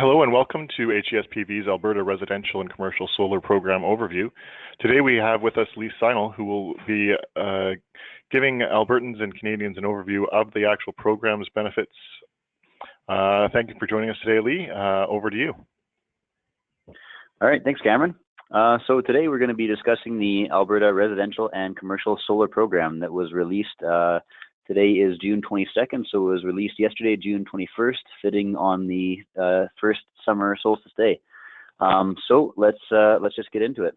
Hello and welcome to HESPV's Alberta Residential and Commercial Solar Program Overview. Today we have with us Sinal, who will be giving Albertans and Canadians an overview of the actual program's benefits. Thank you for joining us today, Lee. Over to you. All right, thanks, Cameron. So today we're going to be discussing the Alberta Residential and Commercial Solar Program that was released. Today is June 22nd, so it was released yesterday, June 21st, fitting on the first summer solstice day. So let's just get into it.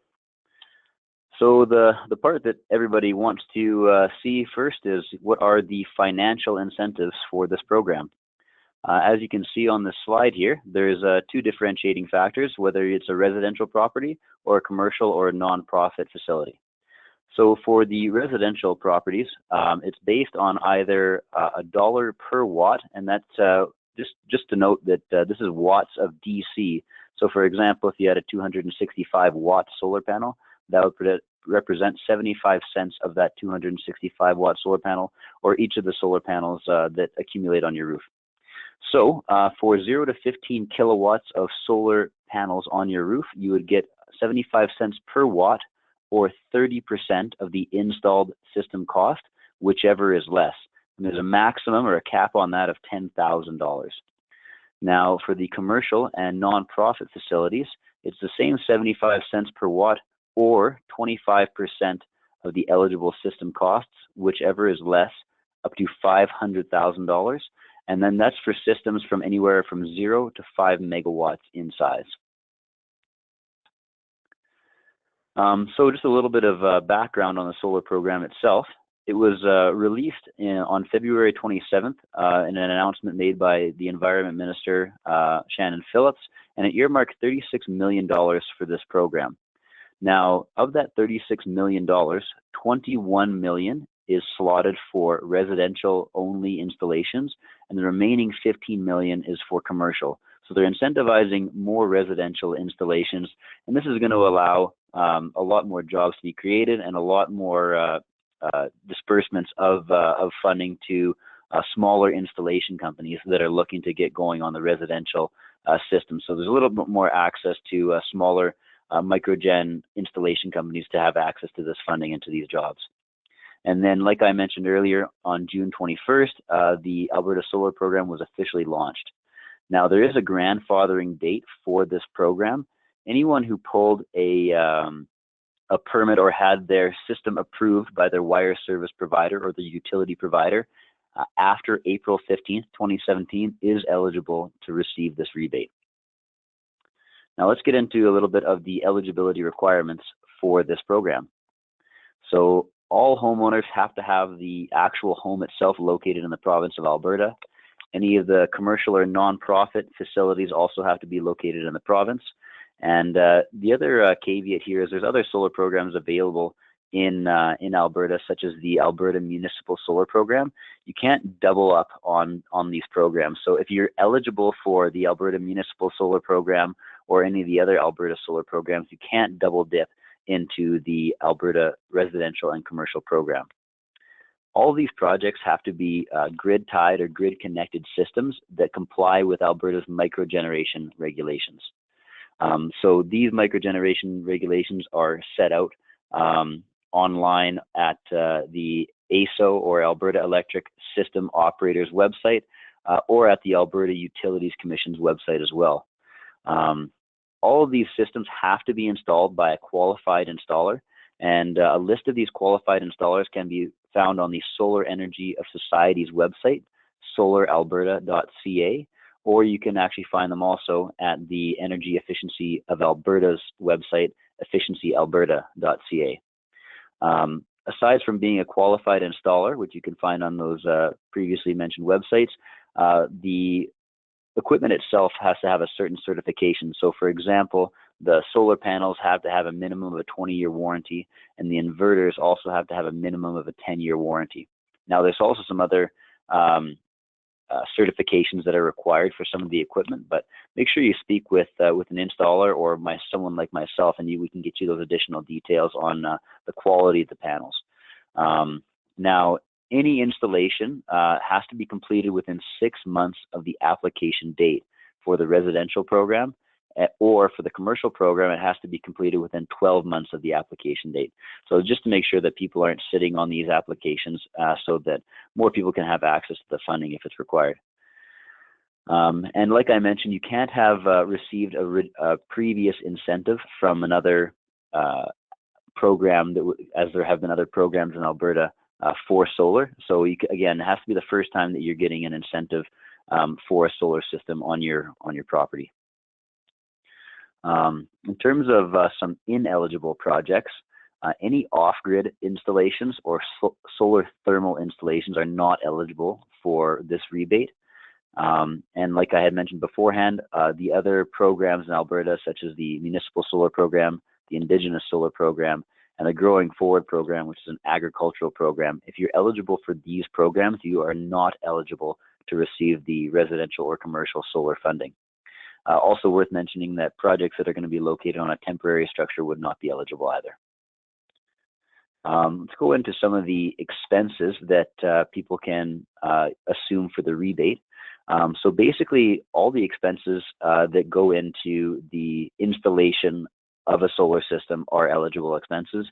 So the part that everybody wants to see first is what are the financial incentives for this program. As you can see on this slide here, there's two differentiating factors, whether it's a residential property or a commercial or a non-profit facility. So for the residential properties, it's based on either $1 per watt, and that's just to note that this is watts of DC. So for example, if you had a 265 watt solar panel, that would represent 75 cents of that 265 watt solar panel, or each of the solar panels that accumulate on your roof. So for 0 to 15 kilowatts of solar panels on your roof, you would get 75 cents per watt, or 30% of the installed system cost, whichever is less. And there's a maximum or a cap on that of $10,000. Now, for the commercial and nonprofit facilities, it's the same 75 cents per watt, or 25% of the eligible system costs, whichever is less, up to $500,000. And then that's for systems from anywhere from 0 to 5 megawatts in size. So just a little bit of background on the solar program itself. It was released on February 27th in an announcement made by the Environment Minister, Shannon Phillips, and it earmarked $36 million for this program. Now, of that $36 million, $21 million is slotted for residential-only installations, and the remaining $15 million is for commercial. So they're incentivizing more residential installations, and this is going to allow a lot more jobs to be created and a lot more disbursements of funding to smaller installation companies that are looking to get going on the residential system. So there's a little bit more access to smaller microgen installation companies to have access to this funding and to these jobs. And then, like I mentioned earlier, on June 21st, the Alberta Solar Program was officially launched. Now, there is a grandfathering date for this program. Anyone who pulled a permit or had their system approved by their wire service provider or the utility provider after April 15th, 2017 is eligible to receive this rebate. Now, let's get into a little bit of the eligibility requirements for this program. So all homeowners have to have the actual home itself located in the province of Alberta. Any of the commercial or non-profit facilities also have to be located in the province. And the other caveat here is there's other solar programs available in Alberta, such as the Alberta Municipal Solar Program. You can't double up on these programs. So if you're eligible for the Alberta Municipal Solar Program or any of the other Alberta solar programs, you can't double dip into the Alberta Residential and Commercial Program. All these projects have to be grid-tied or grid-connected systems that comply with Alberta's microgeneration regulations. So these microgeneration regulations are set out online at the AESO or Alberta Electric System Operators website or at the Alberta Utilities Commission's website as well. All of these systems have to be installed by a qualified installer, and a list of these qualified installers can be found on the Solar Energy of Society's website, solaralberta.ca, or you can actually find them also at the Energy Efficiency of Alberta's website, efficiencyalberta.ca. Aside from being a qualified installer, which you can find on those previously mentioned websites, the equipment itself has to have a certain certification. So for example, the solar panels have to have a minimum of a 20-year warranty, and the inverters also have to have a minimum of a 10-year warranty. Now, there's also some other certifications that are required for some of the equipment, but make sure you speak with an installer or someone like myself, and we can get you those additional details on the quality of the panels. Now, any installation has to be completed within 6 months of the application date. for the residential program, or for the commercial program, it has to be completed within 12 months of the application date. So just to make sure that people aren't sitting on these applications so that more people can have access to the funding if it's required. And like I mentioned, you can't have received a previous incentive from another program, as there have been other programs in Alberta for solar. So again, it has to be the first time that you're getting an incentive for a solar system on your property. In terms of some ineligible projects, any off-grid installations or solar thermal installations are not eligible for this rebate. And like I had mentioned beforehand, the other programs in Alberta, such as the Municipal Solar Program, the Indigenous Solar Program, and the Growing Forward Program, which is an agricultural program, if you're eligible for these programs, you are not eligible to receive the residential or commercial solar funding. Also worth mentioning that projects that are going to be located on a temporary structure would not be eligible either. Let's go into some of the expenses that people can assume for the rebate. So basically, all the expenses that go into the installation of a solar system are eligible expenses.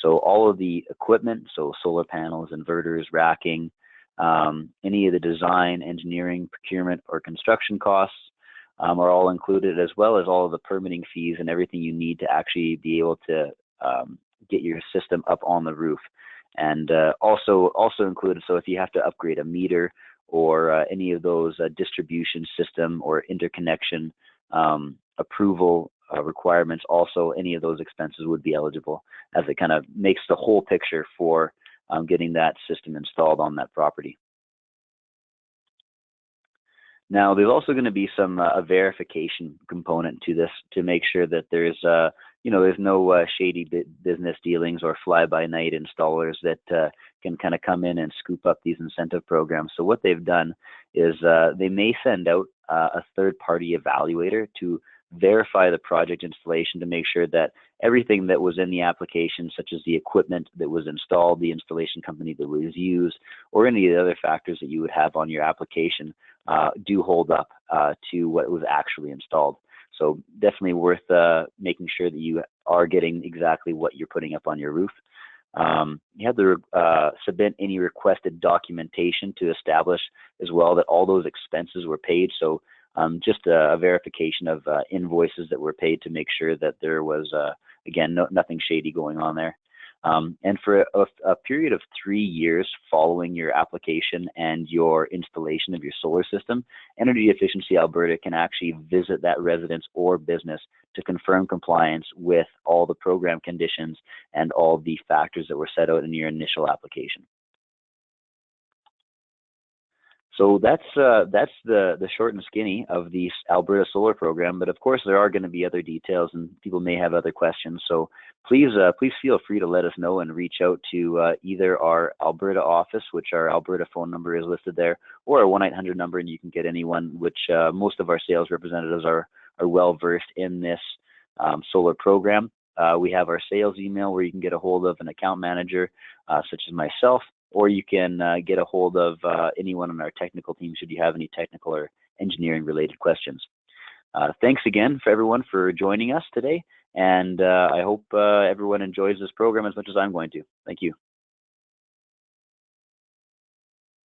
So all of the equipment, so solar panels, inverters, racking, any of the design, engineering, procurement, or construction costs, are all included, as well as all of the permitting fees and everything you need to actually be able to get your system up on the roof. And also included, so if you have to upgrade a meter or any of those distribution system or interconnection approval requirements, also any of those expenses would be eligible, as it kind of makes the whole picture for getting that system installed on that property. Now, there's also going to be some a verification component to this to make sure that there's there's no shady business dealings or fly-by-night installers that can kind of come in and scoop up these incentive programs. So what they've done is they may send out a third-party evaluator to verify the project installation to make sure that everything that was in the application, such as the equipment that was installed, the installation company that was used, or any of the other factors that you would have on your application do hold up to what was actually installed. So definitely worth making sure that you are getting exactly what you're putting up on your roof. You have to submit any requested documentation to establish as well that all those expenses were paid. So just a verification of invoices that were paid to make sure that there was, again, nothing shady going on there. And for a period of 3 years following your application and your installation of your solar system, Energy Efficiency Alberta can actually visit that residence or business to confirm compliance with all the program conditions and all the factors that were set out in your initial application. So that's the short and skinny of the Alberta Solar Program. But of course, there are going to be other details, and people may have other questions. So please feel free to let us know and reach out to either our Alberta office, which our Alberta phone number is listed there, or our 1-800 number, and you can get anyone. Which most of our sales representatives are well versed in this solar program. We have our sales email where you can get a hold of an account manager, such as myself. Or you can get a hold of anyone on our technical team should you have any technical or engineering related questions. Thanks again for everyone for joining us today, and I hope everyone enjoys this program as much as I'm going to. Thank you.